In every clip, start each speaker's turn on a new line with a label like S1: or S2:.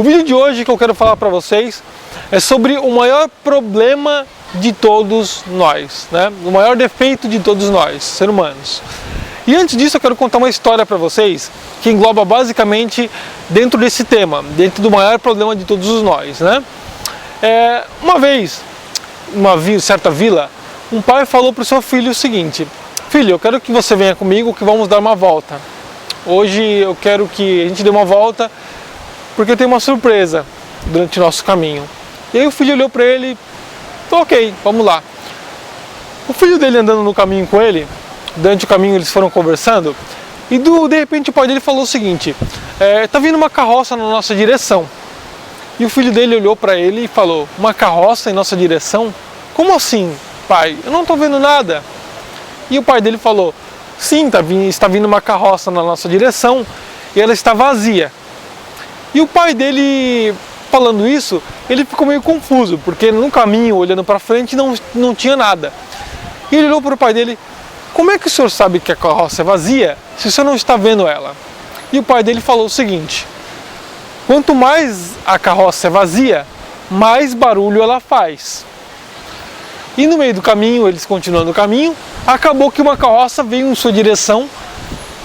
S1: O vídeo de hoje que eu quero falar para vocês é sobre o maior problema de todos nós, né? O maior defeito de todos nós, seres humanos. E antes disso eu quero contar uma história para vocês que engloba basicamente dentro desse tema, dentro do maior problema de todos nós, né? Uma vez, uma certa vila, um pai falou para o seu filho o seguinte: filho, eu quero que você venha comigo que vamos dar uma volta. Hoje eu quero que a gente dê uma volta porque eu tenho uma surpresa durante o nosso caminho. E aí o filho olhou para ele, ok, vamos lá. O filho dele andando no caminho com ele, durante o caminho eles foram conversando, e de repente o pai dele falou o seguinte: tá vindo uma carroça na nossa direção. E o filho dele olhou para ele e falou: uma carroça em nossa direção? Como assim, pai? Eu não estou vendo nada. E o pai dele falou: sim, está vindo uma carroça na nossa direção e ela está vazia. E o pai dele, falando isso, ele ficou meio confuso, porque no caminho, olhando para frente, não tinha nada. E ele olhou para o pai dele: como é que o senhor sabe que a carroça é vazia se o senhor não está vendo ela? E o pai dele falou o seguinte: quanto mais a carroça é vazia, mais barulho ela faz. E no meio do caminho, eles continuando o caminho, acabou que uma carroça veio em sua direção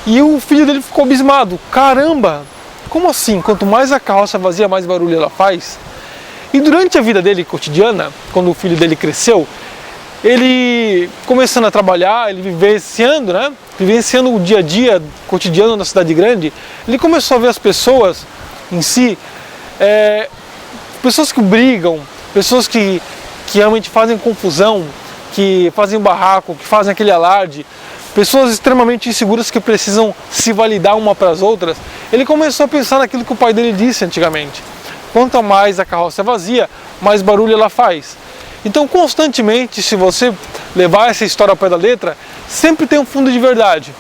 S1: e o filho dele ficou abismado. Caramba, como assim? Quanto mais a carroça é vazia, mais barulho ela faz? E durante a vida dele cotidiana, quando o filho dele cresceu, ele começando a trabalhar, ele vivenciando, né? Vivenciando o dia a dia cotidiano na cidade grande, ele começou a ver as pessoas em si, pessoas que brigam, pessoas que realmente fazem confusão, que fazem barraco, que fazem aquele alarde, pessoas extremamente inseguras que precisam se validar uma para as outras. Ele começou a pensar naquilo que o pai dele disse antigamente: quanto mais a carroça é vazia, mais barulho ela faz. Então, constantemente, se você levar essa história ao pé da letra, sempre tem um fundo de verdade.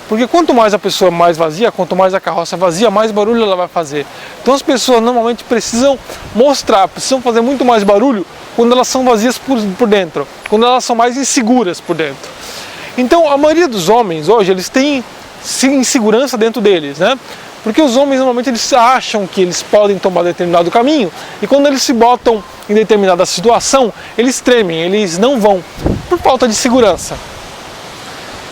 S1: Porque quanto mais a pessoa é mais vazia, quanto mais a carroça é vazia, mais barulho ela vai fazer. Então as pessoas normalmente precisam mostrar, precisam fazer muito mais barulho quando elas são vazias por dentro, quando elas são mais inseguras por dentro. Então a maioria dos homens hoje, eles têm insegurança dentro deles, né? Porque os homens normalmente eles acham que eles podem tomar determinado caminho e quando eles se botam em determinada situação, eles tremem, eles não vão, por falta de segurança.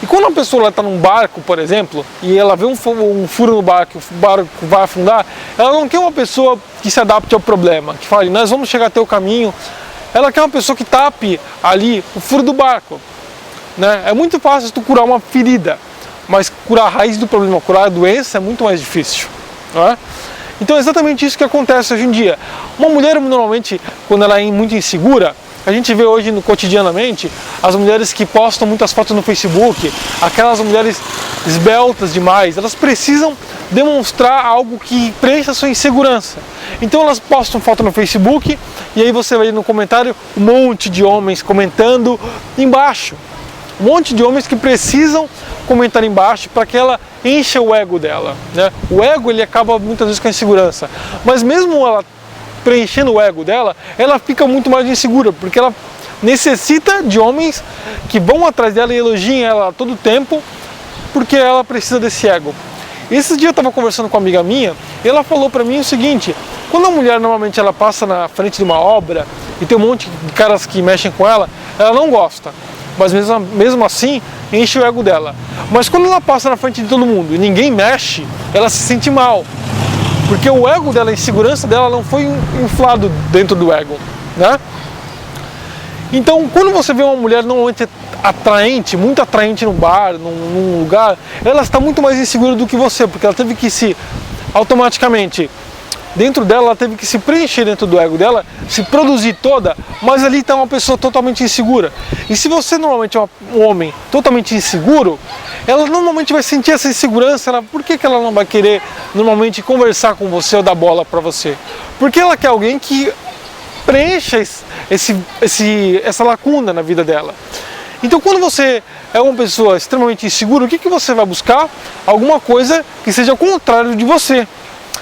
S1: E quando a pessoa está num barco, por exemplo, e ela vê um furo no barco, o barco vai afundar, ela não quer uma pessoa que se adapte ao problema, que fale, nós vamos chegar até o caminho. Ela quer uma pessoa que tape ali o furo do barco, né? É muito fácil tu curar uma ferida, mas curar a raiz do problema, curar a doença é muito mais difícil, não é? Então é exatamente isso que acontece hoje em dia. Uma mulher, normalmente, quando ela é muito insegura, a gente vê hoje cotidianamente as mulheres que postam muitas fotos no Facebook, aquelas mulheres esbeltas demais, elas precisam demonstrar algo que preencha a sua insegurança. Então elas postam foto no Facebook e aí você vai no comentário um monte de homens comentando embaixo. Um monte de homens que precisam comentar embaixo para que ela encha o ego dela, né? O ego ele acaba muitas vezes com a insegurança, mas mesmo ela preenchendo o ego dela, ela fica muito mais insegura, porque ela necessita de homens que vão atrás dela e elogiem ela a todo tempo, porque ela precisa desse ego. Esses dias eu estava conversando com uma amiga minha, e ela falou para mim o seguinte: quando a mulher normalmente ela passa na frente de uma obra, e tem um monte de caras que mexem com ela, ela não gosta, mas mesmo assim enche o ego dela. Mas quando ela passa na frente de todo mundo e ninguém mexe, ela se sente mal. Porque o ego dela, a insegurança dela não foi inflado dentro do ego, né? Então, quando você vê uma mulher normalmente atraente, muito atraente num bar, num lugar, ela está muito mais insegura do que você, porque ela teve que se, automaticamente, dentro dela, ela teve que se preencher dentro do ego dela, se produzir toda, mas ali está uma pessoa totalmente insegura. E se você normalmente é um homem totalmente inseguro, ela normalmente vai sentir essa insegurança. Por que ela não vai querer normalmente conversar com você ou dar bola para você? Porque ela quer alguém que preencha essa lacuna na vida dela. Então quando você é uma pessoa extremamente insegura, o que você vai buscar? Alguma coisa que seja o contrário de você.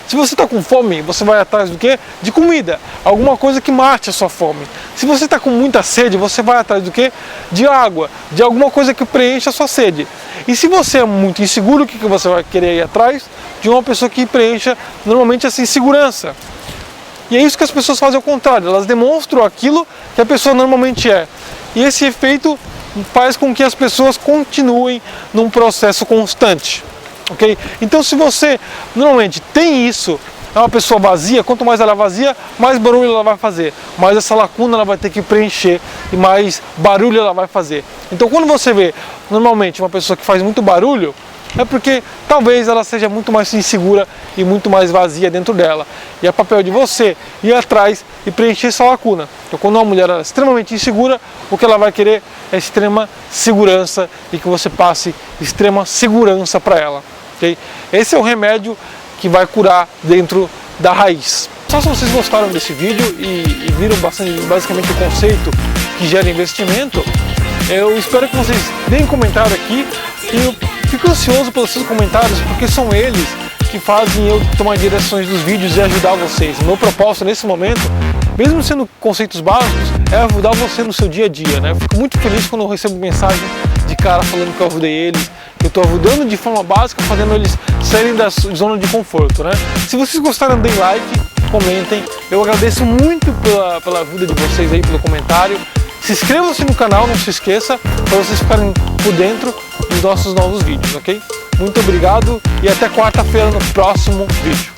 S1: Se você está com fome, você vai atrás do quê? De comida, alguma coisa que mate a sua fome. Se você está com muita sede, você vai atrás do quê? De água, de alguma coisa que preencha a sua sede. E se você é muito inseguro, o que você vai querer ir atrás? De uma pessoa que preencha normalmente essa insegurança. E é isso que as pessoas fazem ao contrário, elas demonstram aquilo que a pessoa normalmente é. E esse efeito faz com que as pessoas continuem num processo constante, ok? Então se você normalmente tem isso, é uma pessoa vazia, quanto mais ela é vazia, mais barulho ela vai fazer, mais essa lacuna ela vai ter que preencher e mais barulho ela vai fazer. Então quando você vê normalmente uma pessoa que faz muito barulho, é porque talvez ela seja muito mais insegura e muito mais vazia dentro dela. E é papel de você ir atrás e preencher essa lacuna. Então quando uma mulher é extremamente insegura, o que ela vai querer é extrema segurança e que você passe extrema segurança para ela. Okay? Esse é o remédio que vai curar dentro da raiz. Só se vocês gostaram desse vídeo e viram basicamente o conceito que gera investimento, eu espero que vocês deem comentário aqui e eu fico ansioso pelos seus comentários, porque são eles que fazem eu tomar direções dos vídeos e ajudar vocês. O meu propósito nesse momento, mesmo sendo conceitos básicos, é ajudar você no seu dia a dia, né? Eu fico muito feliz quando eu recebo mensagem de cara falando que eu ajudei eles, que eu estou ajudando de forma básica, fazendo eles saírem da zona de conforto, né? Se vocês gostaram, deem like, comentem. Eu agradeço muito pela ajuda de vocês aí, pelo comentário. Se inscrevam-se no canal, não se esqueça, para vocês ficarem por dentro dos nossos novos vídeos, ok? Muito obrigado e até quarta-feira no próximo vídeo.